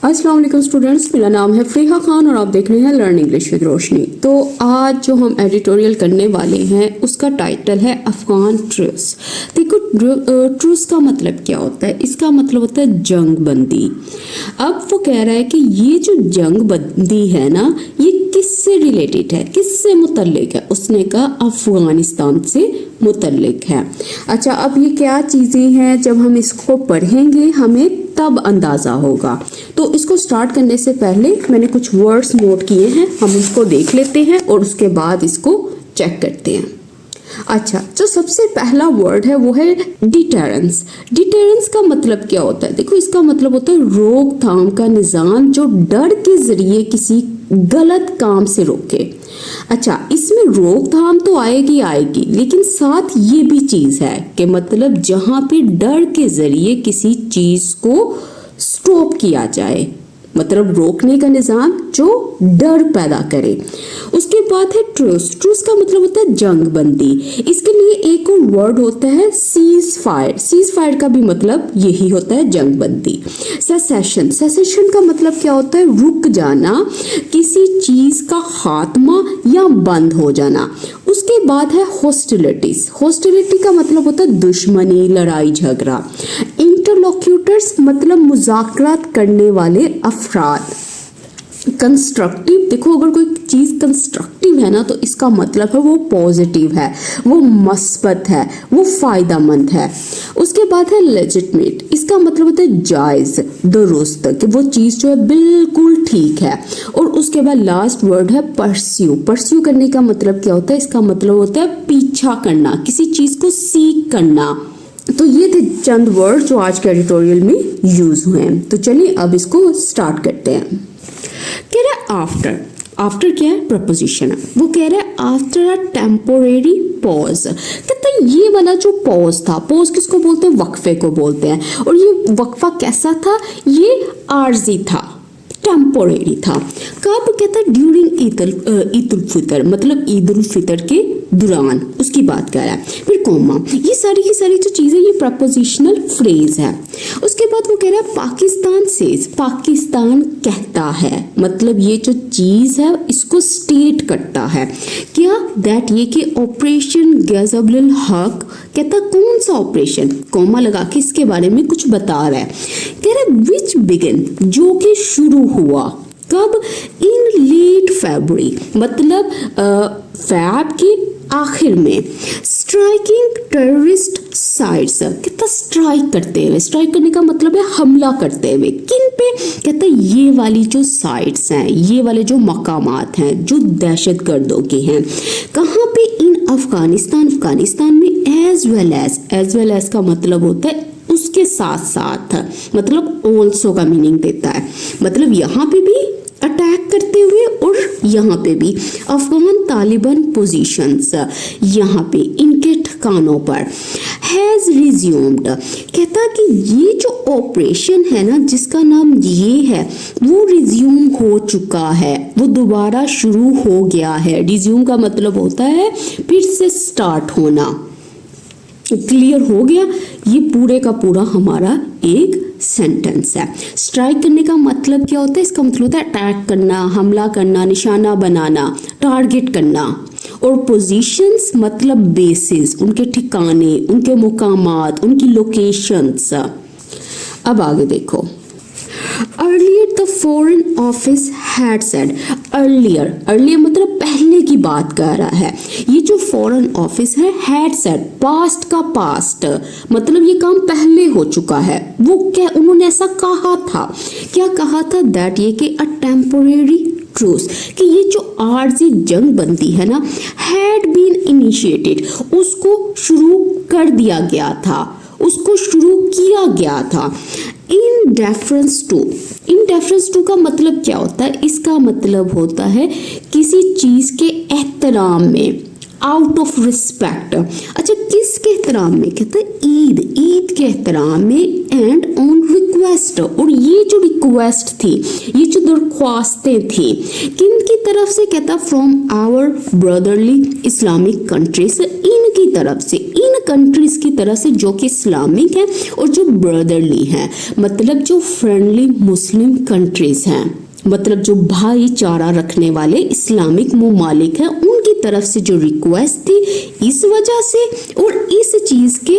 अस्सलाम वालेकुम स्टूडेंट्स, मेरा नाम है फरीहा खान और आप देख रहे हैं लर्न इंग्लिश विद रोशनी। तो आज जो हम एडिटोरियल करने वाले हैं उसका टाइटल है अफगान ट्रूस। देखो, ट्रूस का मतलब क्या होता है? इसका मतलब होता है जंग बंदी। अब वो कह रहा है कि ये जो जंग बंदी है ना, ये किससे रिलेटेड है, किससे मुतल्लिक है? उसने कहा अफगानिस्तान से मुतल्लिक है। अच्छा, अब ये क्या चीज़ें हैं, जब हम इसको पढ़ेंगे हमें तब अंदाज़ा होगा। तो इसको स्टार्ट करने से पहले मैंने कुछ वर्ड्स नोट किए हैं, हम इसको देख लेते हैं और उसके बाद इसको चेक करते हैं। अच्छा, जो सबसे पहला वर्ड है वो है डिटेरेंस। डिटेरेंस का मतलब क्या होता है? देखो, इसका मतलब होता है रोकथाम का निज़ाम जो डर के जरिए किसी गलत काम से रोके। अच्छा, इसमें रोकथाम तो आएगी, लेकिन साथ ये भी चीज़ है कि मतलब जहाँ पे डर के जरिए किसी चीज़ को स्टॉप किया जाए, मतलब रोकने का निज़ाम जो डर पैदा करे। उसके बाद है ट्रूस। ट्रूस का मतलब होता है जंग बंदी। इसके लिए एक और वर्ड होता है सीज फायर। सीज फायर का भी मतलब यही होता है जंग बंदी। सेसेशन। सेसेशन का मतलब क्या होता है? रुक जाना, किसी चीज़ का खात्मा या बंद हो जाना। उसके बाद है हॉस्टिलिटीज। हॉस्टिलिटी का मतलब होता है दुश्मनी, लड़ाई झगड़ा। इंटरलोक्यूटर्स मतलब मुज़ाकरात करने वाले अफराद। कंस्ट्रक्टिव, देखो अगर कोई चीज़ कंस्ट्रक्टिव है ना तो इसका मतलब है वो पॉजिटिव है, वो मस्बत है, वो फ़ायदेमंद है। उसके बाद है लेजिटमेट। इसका मतलब होता है जायज़, दुरुस्त, कि वो चीज़ जो है बिल्कुल ठीक है। और उसके बाद लास्ट वर्ड है परस्यू। परस्यू करने का मतलब क्या होता है? इसका मतलब होता है पीछा करना, किसी चीज़ को सीख करना। तो ये थे चंद वर्ड जो आज के एडिटोरियल में यूज़ हुए हैं। तो चलिए अब इसको स्टार्ट करते हैं। कह रहा है आफ्टर। आफ्टर क्या है? प्रपोजिशन है। वो कह रहा है आफ्टर अ टेम्पोरेरी पॉज। कहता है ये वाला जो पॉज था, पॉज किसको बोलते हैं? वक्फे को बोलते हैं। और ये वक्फा कैसा था? ये आर्जी था, टेम्पोरेरी था। कब? कहता है ड्यूरिंग ईद उल फितर, मतलब ईद उल फितर के दौरान, उसकी बात कर रहा है। फिर कॉमा, ये सारी की सारी जो चीज़ें, ये प्रपोजिशनल फ्रेज है। उसके बाद वो कह रहा है पाकिस्तान सेज। पाकिस्तान कहता है, मतलब ये जो चीज़ है इसको स्टेट करता है। क्या? दैट ये कि ऑपरेशन गज़बुल हक। कहता कौन सा ऑपरेशन? कॉमा लगा के इसके बारे में कुछ बता रहा है। कह रहा है विच बिगिन, जो कि शुरू हुआ। कब? इन लेट फरवरी, मतलब फैब के आखिर में। Striking terrorist sites. कितना स्ट्राइक करते हुए, स्ट्राइक करने का मतलब है हमला करते हुए। किन पे? कहता है ये वाली जो साइट्स हैं, ये वाले जो मकामात हैं जो दहशत गर्दों के हैं। कहाँ पे? इन अफगानिस्तान। अफगानिस्तान में एज वेल एज का मतलब होता है उसके साथ साथ, मतलब ऑल्सो का मीनिंग देता है। मतलब यहाँ पे भी अटैक करते हुए और यहाँ पे भी अफगान तालिबान पोजीशंस, यहाँ पे इनके ठिकानों पर। Has resumed. कहता कि ये जो ऑपरेशन है ना, जिसका नाम ये है, वो रिज्यूम हो चुका है, वो दोबारा शुरू हो गया है। रिज्यूम का मतलब होता है फिर से स्टार्ट होना। क्लियर हो गया? ये पूरे का पूरा हमारा एक सेंटेंस है। स्ट्राइक करने का मतलब क्या होता है? इसका मतलब होता है अटैक करना, हमला करना, निशाना बनाना, टारगेट करना। और पोजीशंस मतलब बेसिस, उनके ठिकाने, उनके मुकामात, उनकी लोकेशंस। अब आगे देखो। Earlier the foreign office had said। earlier मतलब पहले की बात कर रहा है। ये जो फॉरेन ऑफिस है, had said, पास्ट का पास्ट, मतलब ये काम पहले हो चुका है। वो क्या, उन्होंने ऐसा कहा था। क्या कहा था? दैट ये कि अ टेम्पोरेरी ट्रूस, कि ये जो आर्जी जंग बंदी है ना, हैड बीन इनिशिएटेड, उसको शुरू कर दिया गया था, उसको शुरू किया गया था। इन डेफरेंस टू का मतलब क्या होता है? इसका मतलब होता है किसी चीज़ के एहतराम में, आउट ऑफ रिस्पेक्ट। अच्छा, किसके एहतराम में? कहता है ईद के एहतराम में। एंड ऑन रिक्वेस्ट, और ये जो रिक्वेस्ट थी, ये जो दरख्वास्तें थी, किन की तरफ से? कहता from our brotherly Islamic countries, इनकी तरफ से, इन कंट्रीज की तरफ से जो कि इस्लामिक है और जो ब्रदरली है, मतलब जो फ्रेंडली मुस्लिम कंट्रीज हैं, मतलब जो भाईचारा रखने वाले इस्लामिक ममालिक हैं, उनकी तरफ से जो रिक्वेस्ट थी, इस वजह से और इस चीज के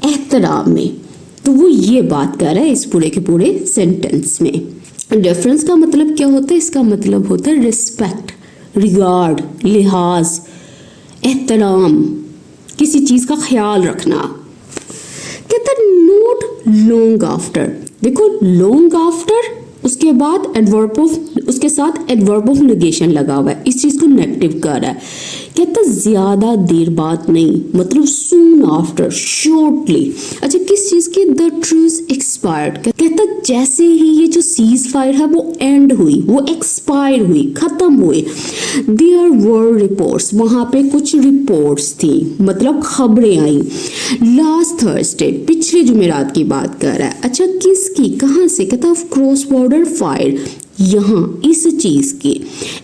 एहतराम में। तो वो ये बात कर रहा है इस पूरे के पूरे सेंटेंस में। रेफरेंस का मतलब क्या होता है? इसका मतलब होता है रिस्पेक्ट, रिगार्ड, लिहाज, एहतराम, किसी चीज का ख्याल रखना। कहता नोट लॉन्ग आफ्टर, देखो लॉन्ग आफ्टर, उसके बाद एडवर्ब ऑफ, उसके साथ एडवर्ब ऑफ नेगेशन लगा हुआ है, इस चीज को नेगेटिव कर रहा है। कहता ज्यादा देर बाद नहीं, मतलब सून आफ्टर, शॉर्टली। अच्छा किस चीज की? The truce expired. कहता जैसे ही ये जो सीज फायर है वो एंड हुई, वो एक्सपायर हुई, खत्म हुई। देयर वर रिपोर्ट्स, वहां पे कुछ रिपोर्ट्स थी, मतलब खबरें आई। लास्ट थर्सडे, पिछले जुमेरात की बात कर रहा है। अच्छा किसकी, कहां से? कहता ऑफ क्रॉस बॉर्डर फायर, यहाँ इस चीज की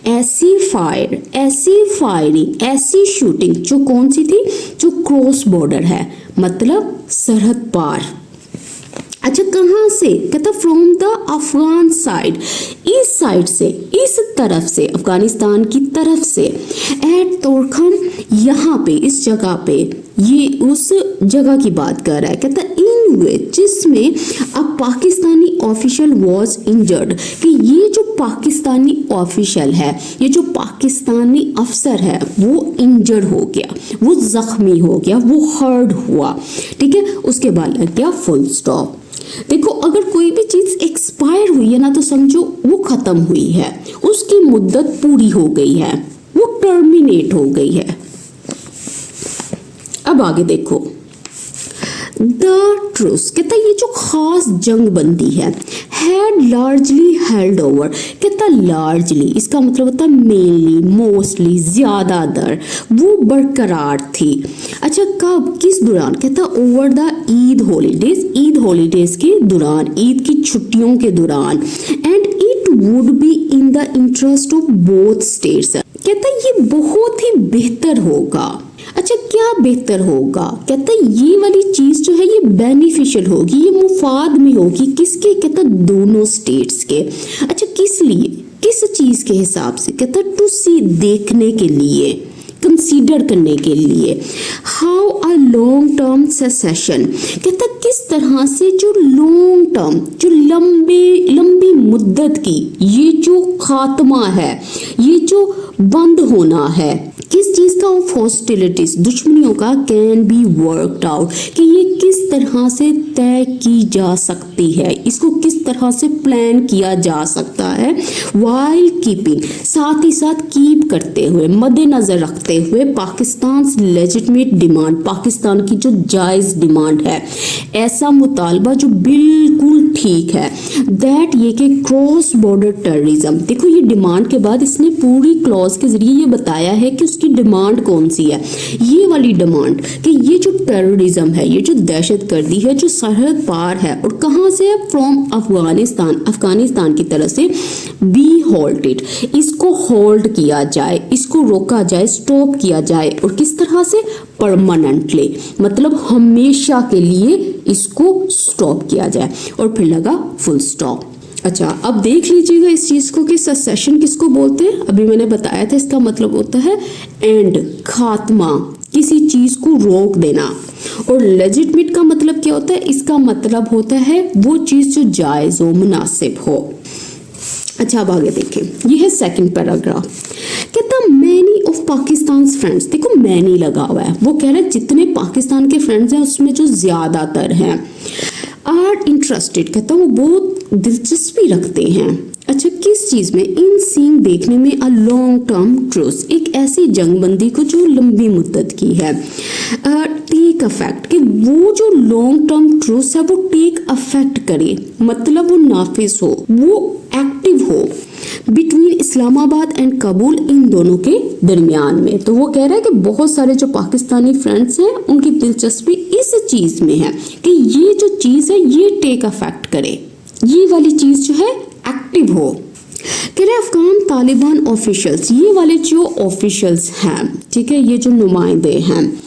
ऐसी फायर, ऐसी फायरिंग, ऐसी शूटिंग जो कौन सी थी? जो क्रॉस बॉर्डर है, मतलब सरहद पार। अच्छा कहां से? कहता फ्रॉम द अफगान साइड, इस साइड से, इस तरफ से, अफगानिस्तान की तरफ से। एट तोरखम, यहाँ पे, इस जगह पे, ये उस जगह की बात कर रहा है। कहता इन विच, जिसमें अ पाकिस्तानी ऑफिशियल वॉज इंजर्ड, कि ये जो पाकिस्तानी ऑफिशियल है, ये जो पाकिस्तानी अफसर है, वो इंजर्ड हो गया, वो जख्मी हो गया, वो हर्ट हुआ। ठीक है, उसके बाद लग गया फुल स्टॉप। देखो अगर कोई भी चीज एक्सपायर हुई है ना, तो समझो वो खत्म हुई है, उसकी मुद्दत पूरी हो गई है, वो टर्मिनेट हो गई है। अब आगे देखो, द ट्रूस, कहता ये जो खास जंग बंदी है, हैड लार्जली हेल्ड ओवर। कहता लार्जली, इसका मतलब होता है मेनली, मोस्टली, ज्यादातर, वो बरकरार थी। अच्छा कब, किस दौरान? कहता over the Eid holidays, Eid holidays के दौरान, ईद की छुट्टियों के दौरान। And it would be in the interest of both states, कहता ये बहुत ही बेहतर होगा। अच्छा क्या बेहतर होगा? कहता ये वाली चीज जो है ये बेनिफिशियल होगी, ये मुफाद में होगी, किसके? कहता दोनों स्टेट्स के। अच्छा किस लिए, किस चीज के हिसाब से? कहता टू सी, देखने के लिए, कंसीडर करने के लिए। How a long term cessation, कहता किस तरह से जो लॉन्ग टर्म, जो लंबी मुद्दत की ये जो खात्मा है, ये जो बंद होना है, किस चीज का? ऑफ हॉस्टिलिटीज, दुश्मनियों का, कैन बी वर्कड आउट, कि ये किस तरह से तय की जा सकती है, इसको किस तरह से प्लान किया जा सकता है। वाइल कीपिंग, साथ ही साथ कीप करते हुए, मद्देनजर रखते हुए पाकिस्तान लेजिटिमेट डिमांड, पाकिस्तान की जो जायज डिमांड है, ऐसा मुतालबा जो बिल्कुल ठीक है। दैट ये कि क्रॉस बॉर्डर टेररिज्म, देखो ये डिमांड के बाद इसने पूरी क्लॉज के जरिए ये बताया है कि उसकी डिमांड कौन सी है, ये वाली डिमांड, कि ये जो टेररिज्म है, ये जो दहशतगर्दी है, जो सरहद पार है, और कहां से है? फ्रॉम अफगानिस्तान, अफगानिस्तान की तरफ से। बी होल्टेड, इसको होल्ड किया जाए, इसको रोका जाए, स्टॉप किया जाए, और किस तरह से? परमानेंटली, मतलब हमेशा के लिए इसको स्टॉप किया जाए। और फिर लगा फुल स्टॉप। अच्छा अब देख लीजिएगा इस चीज को कि सेसेशन किसको बोलते हैं। अभी मैंने बताया था इसका मतलब होता है एंड, खात्मा, किसी चीज को रोक देना। और लेजिटमेट का मतलब क्या होता है? इसका मतलब होता है वो चीज जो जायज हो, मुनासिब हो। अच्छा अब आगे देखें, ये है सेकंड पैराग्राफ। कहता मैनी ऑफ पाकिस्तान फ्रेंड्स, देखो मैनी लगा हुआ है, वो कह रहे हैं जितने पाकिस्तान के फ्रेंड्स हैं उसमें जो ज्यादातर हैं, आर इंटरेस्टेड, कहता वो बहुत दिलचस्पी रखते हैं। अच्छा किस चीज में? इन सीइंग, देखने में, अ लॉन्ग टर्म ट्रूस, एक ऐसी जंगबंदी को जो लंबी मुद्दत की है। टेक अफेक्ट, कि वो जो लॉन्ग टर्म ट्रूस है वो टेक अफेक्ट करे, मतलब वो नाफिज हो, वो एक्टिव हो, बिटवीन इस्लामाबाद एंड काबुल, इन दोनों के दरमियान में। तो वो कह रहा है कि बहुत सारे जो पाकिस्तानी फ्रेंड्स हैं उनकी दिलचस्पी इस चीज में है कि ये जो चीज है ये टेक अफेक्ट करे, ये वाली चीज जो है एक्टिव हो। कह रहे अफगान तालिबान ऑफिशियल्स, ये वाले जो ऑफिशियल्स हैं, ठीक है, ये जो नुमाइंदे हैं,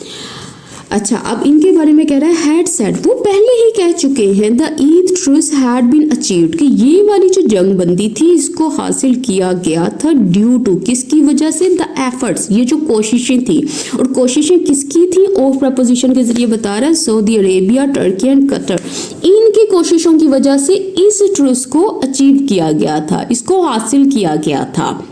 अच्छा अब इनके बारे में कह रहा है हैड सेड, वो पहले ही कह चुके हैं the Eid truce had been achieved, कि ये वाली जो जंग बंदी थी इसको हासिल किया गया था ड्यू टू, किसकी वजह से, द एफर्ट्स, ये जो कोशिशें थी, और कोशिशें किसकी थी, ऑफ प्रपोजिशन के जरिए बता रहा है, Saudi Arabia, Turkey and Qatar, इनकी कोशिशों की वजह से इस ट्रूस को अचीव किया गया था, इसको हासिल किया गया था।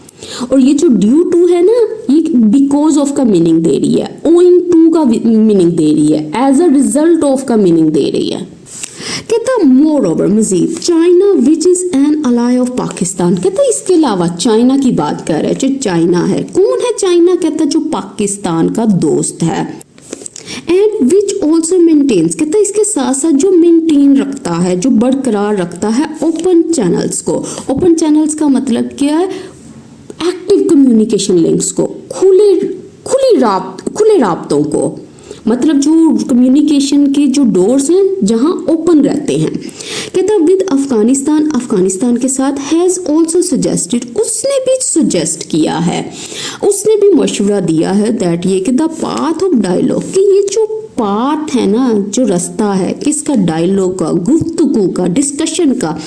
और ये जो ड्यू टू है ना, ये बिकॉज ऑफ का मीनिंग दे रही है, ओइंग टू का मीनिंग दे रही है, एज अ रिजल्ट ऑफ का मीनिंग दे रही है। कहता मोर ओवर, मजीद, China which is an ally of Pakistan, कहता इसके अलावा चाइना की बात कर रहा है, जो चाइना है, कौन है चाइना, कहता जो पाकिस्तान का दोस्त है, एंड विच ऑल्सो मेंटेन्स, कहता इसके साथ साथ जो मेंटेन रखता है, जो बरकरार रखता है ओपन चैनल्स को। ओपन चैनल्स का मतलब क्या है, एक्टिव कम्युनिकेशन लिंक्स को, खुले राब्तों को, मतलब जो कम्युनिकेशन के जो डोर्स हैं जहां ओपन रहते हैं। कहता विद अफगानिस्तान, अफगानिस्तान के साथ, हैज ऑल्सो सजेस्टेड, उसने भी सजेस्ट किया है, उसने भी मशवरा दिया है, दैट ये कि द पाथ ऑफ डायलॉग, कि ये जो पाथ है ना, जो रास्ता है किसका, डायलॉग का, गुफ्तगू का, डिस्कशन का,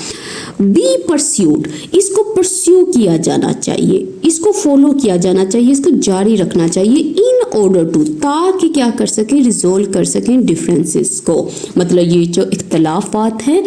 बी परस्यूड, इसको परस्यू किया जाना चाहिए, इसको फॉलो किया जाना चाहिए, इसको जारी रखना चाहिए, इन ऑर्डर टू, ताकि क्या कर सके, रिजोल्व कर सकें डिफरेंसेस को, मतलब ये जो इख्तलाफात हैं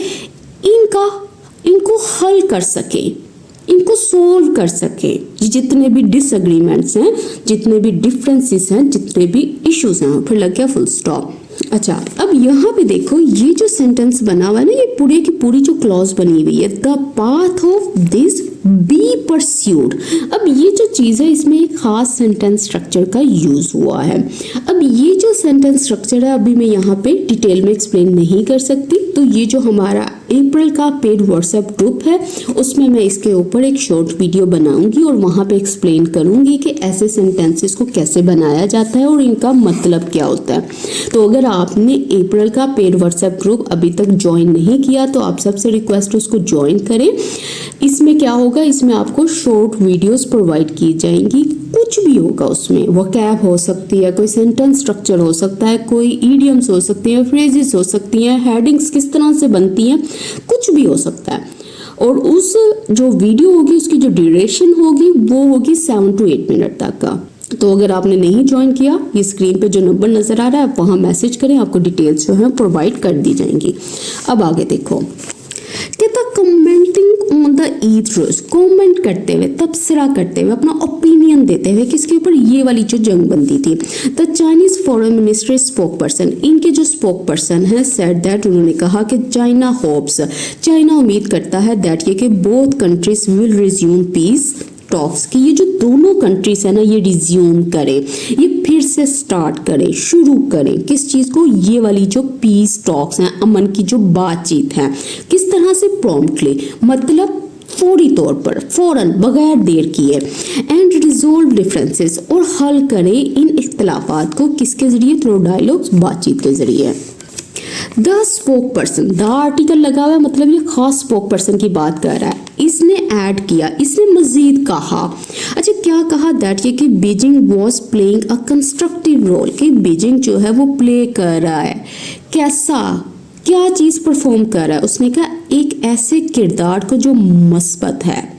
इनको हल कर सके, इनको सोल्व कर सके, जितने भी डिसएग्रीमेंट्स हैं, जितने भी डिफरेंसेस हैं, जितने भी इश्यूज हैं, फिर लग गया फुल स्टॉप। अच्छा अब यहाँ पे देखो, ये जो सेंटेंस बना हुआ है ना, ये पूरी की पूरी जो क्लॉज बनी हुई है, the path of this be pursued. अब ये जो चीज़ है इसमें एक खास सेंटेंस स्ट्रक्चर का यूज हुआ है। अब ये जो सेंटेंस स्ट्रक्चर है अभी मैं यहाँ पे डिटेल में एक्सप्लेन नहीं कर सकती, तो ये जो हमारा अप्रैल का पेड व्हाट्सएप ग्रुप है उसमें मैं इसके ऊपर एक शॉर्ट वीडियो बनाऊंगी और वहाँ पे एक्सप्लेन करूंगी कि ऐसे सेंटेंसेस को कैसे बनाया जाता है और इनका मतलब क्या होता है। तो अगर आपने अप्रैल का पेड व्हाट्सएप ग्रुप अभी तक ज्वाइन नहीं किया तो आप सबसे रिक्वेस्ट उसको ज्वाइन करें। इसमें क्या होगा, इसमें आपको शॉर्ट वीडियोस प्रोवाइड की जाएंगी, कुछ भी होगा उसमें, वोकैब हो सकती है, कोई सेंटेंस स्ट्रक्चर हो सकता है, कोई इडियम्स हो सकती हैं, फ्रेजेस हो सकती हैं, हेडिंग्स किस तरह से बनती हैं, कुछ भी हो सकता है। और उस जो वीडियो होगी उसकी जो ड्यूरेशन होगी वो होगी 7 to 8 मिनट तक का। तो अगर आपने नहीं ज्वाइन किया, ये स्क्रीन पे जो नंबर नजर आ रहा है वहाँ मैसेज करें, आपको डिटेल्स जो है प्रोवाइड कर दी जाएंगी। अब आगे देखो, कहता commenting on the Eid rose, comment करते हुए, तबसरा करते हुए, अपना ओपिनियन देते हुए, किसके ऊपर, ये वाली जो जंग बंदी थी। The Chinese foreign ministry spoke person, इनके जो स्पोक पर्सन है सेड दैट, उन्होंने कहा कि चाइना होप्स, चाइना उम्मीद करता है दैट ये कि both countries will resume peace talks, कि ये जो दोनों कंट्रीज है ना ये रिज्यूम करें, ये फिर से स्टार्ट करें, शुरू करें, किस चीज़ को, ये वाली जो पीस टॉक्स हैं, अमन की जो बातचीत है, किस तरह से, प्रॉम्प्टली, मतलब फौरी तौर पर, फौरन, बगैर देर किए, एंड रिजोल्व डिफरेंसेस, और हल करें इन इख्तलाफात को, किसके जरिए, थ्रू डायलॉग्स, बातचीत के जरिए। The spoke person, the article लगा हुआ है, मतलब ये खास स्पोक पर्सन की बात कर रहा है, इसने ऐड किया, इसने मजीद कहा, अच्छा क्या कहा, दैट ये कि Beijing was playing a constructive role, कि बीजिंग जो है वो प्ले कर रहा है, कैसा, क्या चीज़ परफॉर्म कर रहा है, उसने कहा एक ऐसे किरदार को जो मस्बत है,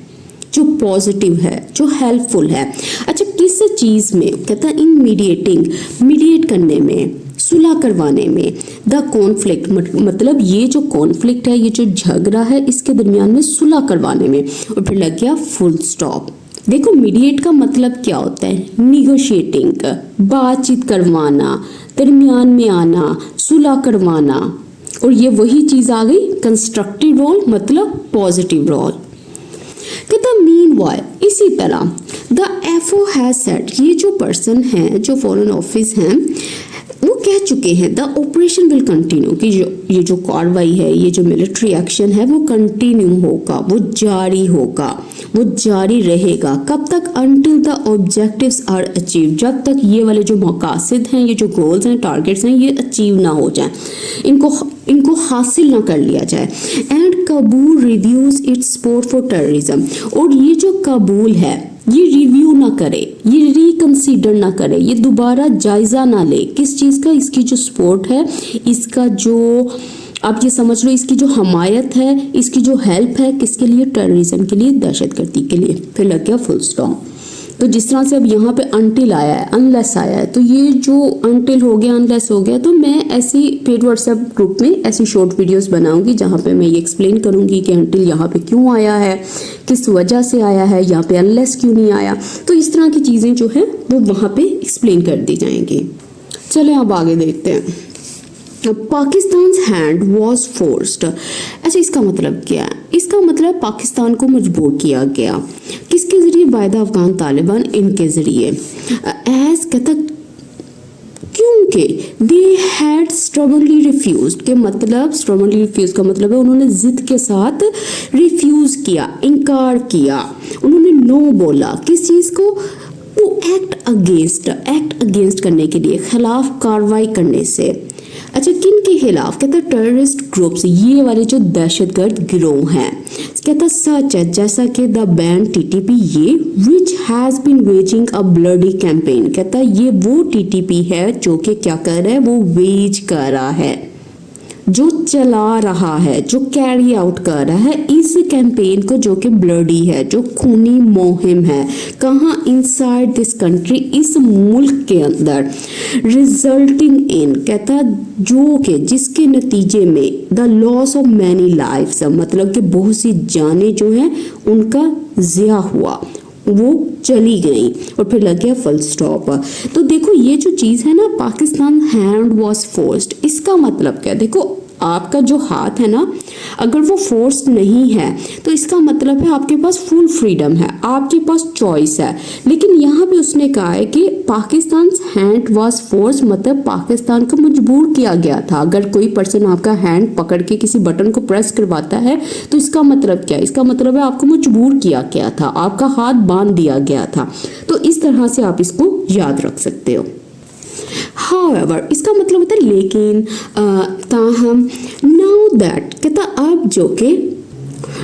जो पॉजिटिव है, जो हेल्पफुल है। अच्छा किस चीज़ में, कहता है इन मीडिएटिंग, मीडिएट करने में, सुलह करवाने में, द कॉन्फ्लिक्ट, मतलब ये जो कॉन्फ्लिक्ट है, ये जो झगड़ा है, इसके दरमियान में सुलह करवाने में, और फिर लग गया फुल स्टॉप। देखो मीडिएट का मतलब क्या होता है, निगोशिएटिंग, बातचीत करवाना, दरमियान में आना, सुलह करवाना, और ये वही चीज़ आ गई कंस्ट्रक्टिव रोल, मतलब पॉजिटिव रोल। कहता मीनवाइल, इसी तरह द एफओ हैज सेड, ये जो पर्सन है, जो फॉरेन ऑफिस हैं, वो कह चुके हैं द ऑपरेशन विल कंटिन्यू, कि ये जो कार्रवाई है, ये जो मिलिट्री एक्शन है वो कंटिन्यू होगा, वो जारी होगा, वो जारी रहेगा। कब तक? until the objectives are achieved, जब तक ये वाले जो मकासद हैं, ये जो गोल्स हैं, टारगेट्स हैं, ये अचीव ना हो जाए, इनको हासिल ना कर लिया जाए। And Kabul reviews it's support for terrorism, और ये जो काबुल है ये रिव्यू ना करे, ये रिकंसीडर ना करे, ये दोबारा जायजा ना ले किस चीज़ का? इसकी जो सपोर्ट है, इसका जो आप ये समझ लो, इसकी जो हमायत है, इसकी जो हेल्प है, किसके लिए? टेररिज्म के लिए, दहशतगर्दी के लिए। फिर लग गया फुल स्टॉप। तो जिस तरह से अब यहाँ पे अनटिल आया है, अनलेस आया है, तो ये जो अनटिल हो गया, अनलेस हो गया, तो मैं ऐसी पेड व्हाट्सएप ग्रुप में ऐसी शॉर्ट वीडियोस बनाऊंगी जहाँ पे मैं ये एक्सप्लेन करूंगी कि अनटिल यहाँ पे क्यों आया है, किस वजह से आया है, यहाँ पे अनलेस क्यों नहीं आया। तो इस तरह की चीज़ें जो है वो वहाँ पे एक्सप्लेन कर दी जाएंगी। चलें अब आगे देखते हैं। Pakistan hand was forced. अच्छा, इसका मतलब क्या है? इसका मतलब पाकिस्तान को मजबूर किया गया। किसके जरिए? वायदा अफगान तालिबान, इनके जरिए। एज कहता क्योंकि दे हैड स्टबर्नली रिफ्यूज्ड, के मतलब स्टबर्नली रिफ्यूज का मतलब है उन्होंने जिद के साथ रिफ्यूज किया, इनकार किया, उन्होंने नो बोला। किस चीज़ को? वो एक्ट अगेंस्ट करने के लिए, खिलाफ कार्रवाई करने से। अच्छा, किन के खिलाफ? कहता टेररिस्ट ग्रुप्स, ये वाले जो दहशतगर्द गिरोह हैं। कहता सच है, जैसा कि द बैंड टीटीपी, ये which has been waging a bloody campaign. कहता ये वो टीटीपी है जो कि क्या कर रहा है? वो वेज कर रहा है, जो चला रहा है, जो कैरी आउट कर रहा है इस कैंपेन को, जो कि ब्लडी है, जो खूनी मुहिम है। कहाँ? इनसाइड दिस कंट्री, इस मुल्क के अंदर। रिजल्टिंग इन, कहता जो कि जिसके नतीजे में the loss of many lifes, मतलब कि बहुत सी जानें जो हैं उनका ज़िया हुआ, वो चली गई, और फिर लग गया फुल स्टॉप। तो देखो ये जो चीज़ है ना, पाकिस्तान हैंड वॉज फोर्स्ड, इसका मतलब क्या? देखो आपका जो हाथ है ना, अगर वो फोर्स नहीं है तो इसका मतलब है आपके पास फुल फ्रीडम है, आपके पास चॉइस है। लेकिन यहाँ पे उसने कहा है कि पाकिस्तान हैंड वॉज फोर्स, मतलब पाकिस्तान को मजबूर किया गया था। अगर कोई पर्सन आपका हैंड पकड़ के किसी बटन को प्रेस करवाता है तो इसका मतलब क्या? इसका मतलब है आपको मजबूर किया गया था, आपका हाथ बांध दिया गया था। तो इस तरह से आप इसको याद रख सकते हो। However, इसका मतलब होता है लेकिन, ताहम, now that, कहता अब जो कि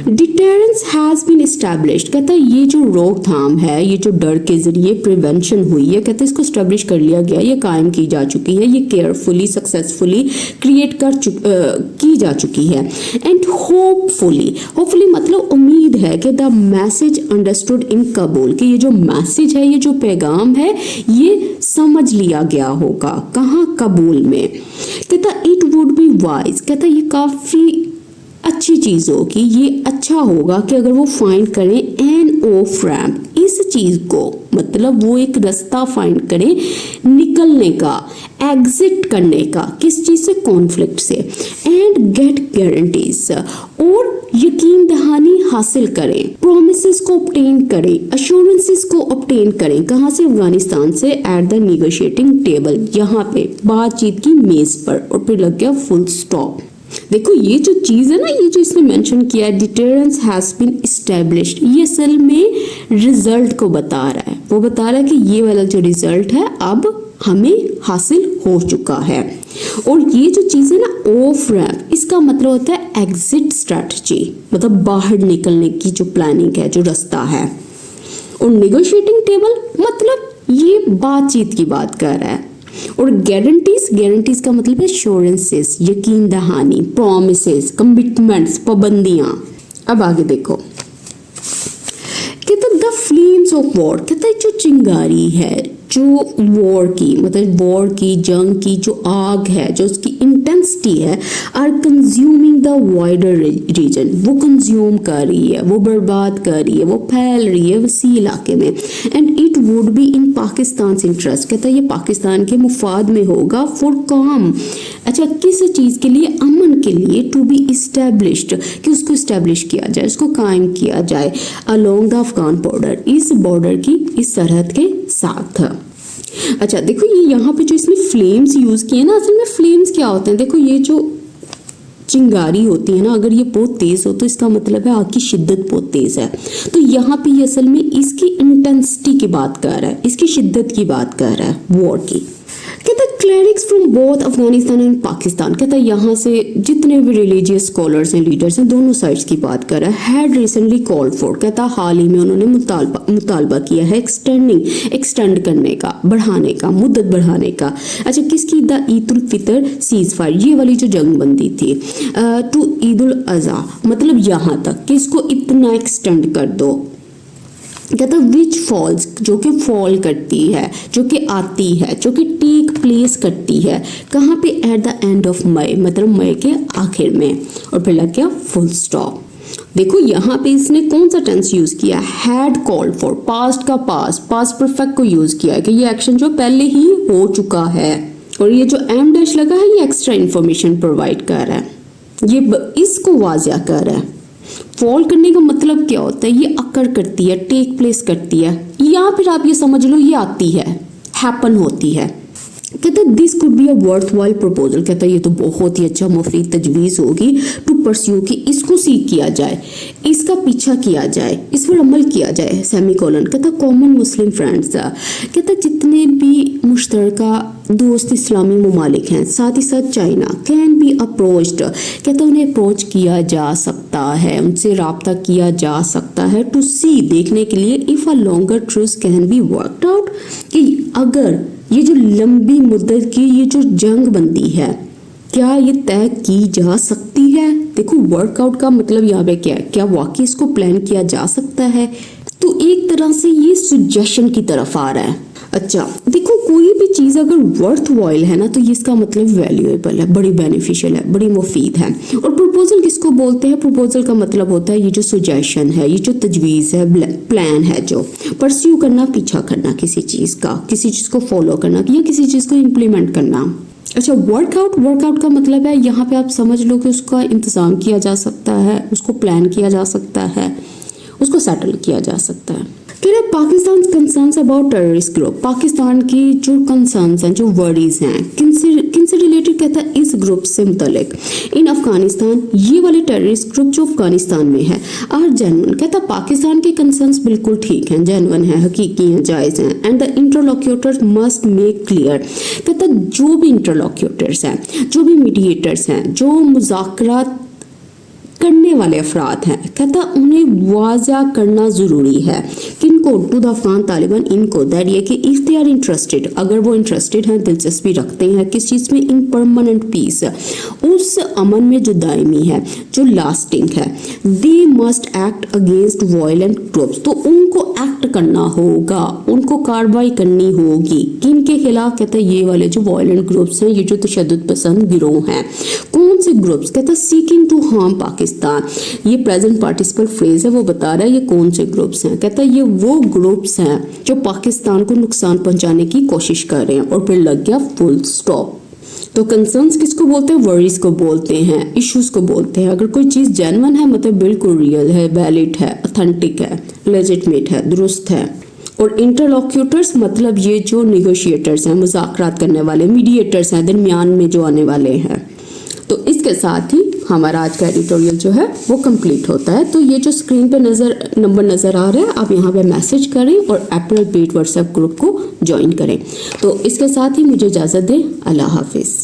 डिटेरेंस हैज़ बीन एस्टैब्लिश्ड, कहता है ये जो रोकथाम है, ये जो डर के जरिए प्रिवेंशन हुई है, कहता है इसको एस्टैब्लिश कर लिया गया, ये कायम की जा चुकी है, ये केयरफुली सक्सेसफुली क्रिएट की जा चुकी है। एंड होपफुली मतलब उम्मीद है कि the message understood in Kabul, कि ये जो मैसेज है, ये जो पैगाम है, ये समझ लिया गया होगा। कहाँ? काबुल में। कहता इट वुड बी वाइज, कहता ये काफ़ी अच्छी चीज़ होगी, ये अच्छा होगा कि अगर वो फाइंड करें एन ऑफ रैम्प, इस चीज़ को, मतलब वो एक रास्ता फाइंड करें निकलने का, एग्जिट करने का, किस चीज़ से? कॉन्फ्लिक्ट से। एंड गेट गारंटीज, और यकीन दहानी हासिल करें, प्रोमिसेस को ऑब्टेन करें, अश्योरेंसेस को ऑब्टेन करें। कहाँ से? अफगानिस्तान से, एट द निगोशिएटिंग टेबल, यहाँ पे बातचीत की मेज पर। और फिर लग गया फुल स्टॉप। देखो ये जो चीज़ है ना, ये जो इसने मेंशन किया है, डिटेरेंस हैज बीन एस्टैब्लिश्ड, ये असल में रिजल्ट को बता रहा है। वो बता रहा है कि ये वाला जो रिजल्ट है अब हमें हासिल हो चुका है। और ये जो चीज़ है ना, ऑफ रैम्प, इसका मतलब होता है एग्जिट स्ट्रैटेजी, मतलब बाहर निकलने की जो प्लानिंग है, जो रास्ता है। और नेगोशिएटिंग टेबल मतलब ये बातचीत की बात कर रहा है। और गारंटीज का मतलब है एश्योरेंसेस, यकीन दहानी, प्रॉमिसेस, कमिटमेंट्स, पाबंदियां। अब आगे देखो, कहता द फ्लेम्स ऑफ वॉर, कहता है जो चिंगारी है, जो वॉर की, मतलब वॉर की, जंग की जो आग है, जो उसकी इंटेंसिटी है, are consuming the wider region, वो कंज्यूम कर रही है, वो बर्बाद कर रही है, वो फैल रही है वसी इलाके में। And it would be in Pakistan interest, कहता है ये पाकिस्तान के मुफाद में होगा, फॉर काम, अच्छा किस चीज़ के लिए? अमन के लिए, टू बी इस्टेब्लिश्ड, कि उसको इस्टेब्लिश किया जाए, उसको कायम किया जाए, अलोंग द अफगान बॉर्डर, इस बॉर्डर की, इस सरहद के साथ। अच्छा देखो ये यहाँ पे जो इसने फ्लेम्स यूज किए ना, असल में फ्लेम्स क्या होते हैं? देखो ये जो चिंगारी होती है ना, अगर ये बहुत तेज हो तो इसका मतलब है आग की शिद्दत बहुत तेज है। तो यहाँ पे ये असल में इसकी इंटेंसिटी की बात कर रहा है, इसकी शिद्दत की बात कर रहा है वॉर की। कहता है clerics from both Afghanistan and Pakistan, कहता है यहाँ से जितने भी रिलीजियस स्कॉलर्स हैं, लीडर्स हैं, दोनों साइड्स की बात कर रहा है। हैड रिसेंटली कॉल्ड फॉर, कहता हाल ही में उन्होंने मुतालबा किया है एक्सटेंड करने का, बढ़ाने का, मुद्दत बढ़ाने का। अच्छा, किसकी? The Eid ul Fitr cease fire, ये वाली जो जंग बंदी थी, टू ईद उल अज़हा, मतलब यहाँ तक कि इसको इतना एक्सटेंड कर दो। कहता विच फॉल्स, जो कि फॉल करती है, जो कि आती है, जो कि टेक प्लेस करती है, कहाँ पे? At the end of May, मतलब मई के आखिर में। और फिर लग गया फुल स्टॉप। देखो यहाँ पे इसने कौन सा टेंस यूज किया? हैड कॉल्ड फॉर, पास्ट का पास्ट परफेक्ट को यूज किया है कि ये एक्शन जो पहले ही हो चुका है। और ये जो एम डैश लगा है ये एक्स्ट्रा इंफॉर्मेशन प्रोवाइड कर रहा है, ये इसको वाजिया कर रहा है। फॉल करने का मतलब क्या होता है? ये अकर करती है, टेक प्लेस करती है, या फिर आप ये समझ लो ये आती है, हैपन होती है। कहता है this could be a worth while proposal, कहता है ये तो बहुत ही अच्छा मुफीद तजवीज़ होगी टू परस्यू, कि इसको सीख किया जाए, इसका पीछा किया जाए, इस पर अमल किया जाए। सेमीकोलन। कहता कॉमन मुस्लिम फ्रेंड्स, कहता जितने भी मुश्तरका दोस्त इस्लामी ममालिक हैं, साथ ही साथ चाइना, कैन बी अप्रोच्ड, कहता उन्हें अप्रोच किया जा सकता है, उनसे रब्ता किया जा सकता है, टू सी, देखने के लिए, if a longer truce can be worked out, कि अगर ये जो लंबी मुद्दत की ये जो जंग बंदी है क्या ये तय की जा सकती है। देखो वर्कआउट का मतलब यहाँ पे क्या है, क्या वाकई इसको प्लान किया जा सकता है। तो एक तरह से ये सुजेशन की तरफ आ रहा है। अच्छा देखो कोई भी चीज़ अगर वर्थ वाइल है ना तो ये इसका मतलब वैल्यूएबल है, बड़ी बेनिफिशियल है, बड़ी मुफीद है। और प्रपोजल किसको बोलते हैं? प्रपोजल का मतलब होता है ये जो सुजेशन है, ये जो तजवीज़ है, प्लान है, जो परस्यू करना, पीछा करना किसी चीज़ का, किसी चीज़ को फॉलो करना या किसी चीज़ को इम्प्लीमेंट करना। अच्छा वर्कआउट का मतलब है यहाँ पे आप समझ लो कि उसका इंतज़ाम किया जा सकता है, उसको प्लान किया जा सकता है, उसको सेटल किया जा सकता है। फिर Pakistan concerns about terrorist group, Pakistan की जो कंसर्न्स हैं, जो वरीज हैं, किनसे रिलेटेड? कहता है इस ग्रुप से मुतल्लिक। इन अफगानिस्तान, ये वाले टेररिस्ट ग्रुप जो अफगानिस्तान में है, आर जेन्युइन, कहता पाकिस्तान के कंसर्न्स बिल्कुल ठीक हैं, जेन्युइन है, हकीकी हैं, जायज़ हैं। And the interlocutors must make clear, कहता जो भी इंटरलॉक्यूटर्स हैं, जो भी मीडिएटर्स हैं, जो मुज़ाकरात करने वाले अफराद हैं, कहता उन्हें वाज़ा करना ज़रूरी है किनको? टू द अफगान तालिबान, इनको, दैट ये कि इफ़ दे आर इंटरेस्टेड, अगर वो इंटरेस्टेड हैं, दिलचस्पी रखते हैं किस चीज़ में? इन परमानेंट पीस, उस अमन में जो दायमी है, जो लास्टिंग है। They must act against violent groups, तो उनको एक्ट करना होगा, उनको कार्रवाई करनी होगी। किन के खिलाफ? कहता है ये वाले जो वायलेंट ग्रुप्स हैं, ये जो तशद्दुद पसंद गिरोह हैं। कौन से ग्रुप्स? कहता सीकिंग टू हार्म पाकिस्तान, ये प्रेजेंट पार्टिसिपल फ्रेज है, वो बता रहा है ये कौन से ग्रुप्स हैं। कहता है ये वो ग्रुप्स हैं जो पाकिस्तान को नुकसान पहुंचाने की कोशिश कर रहे हैं। और फिर लग गया फुल स्टॉप। तो कंसर्न्स किसको बोलते हैं? वरीज को बोलते हैं, इश्यूज को बोलते हैं। अगर कोई चीज़ जेन्युइन है मतलब बिल्कुल रियल है, वैलिड है, ऑथेंटिक है, लेजिटमेट है, दुरुस्त है। और इंटरलॉक्यूटर्स मतलब ये जो निगोशिएटर्स हैं, मुज़ाकरात करने वाले, मीडिएटर्स हैं, दरमियान में जो आने वाले हैं। तो इसके साथ ही हमारा आज का एडिटोरियल जो है वो कंप्लीट होता है। तो ये जो स्क्रीन पे नंबर नज़र आ रहा है, आप यहाँ पे मैसेज करें और अप्रैल 8 व्हाट्सएप ग्रुप को ज्वाइन करें। तो इसके साथ ही मुझे इजाज़त दें। अल्लाह हाफिज़।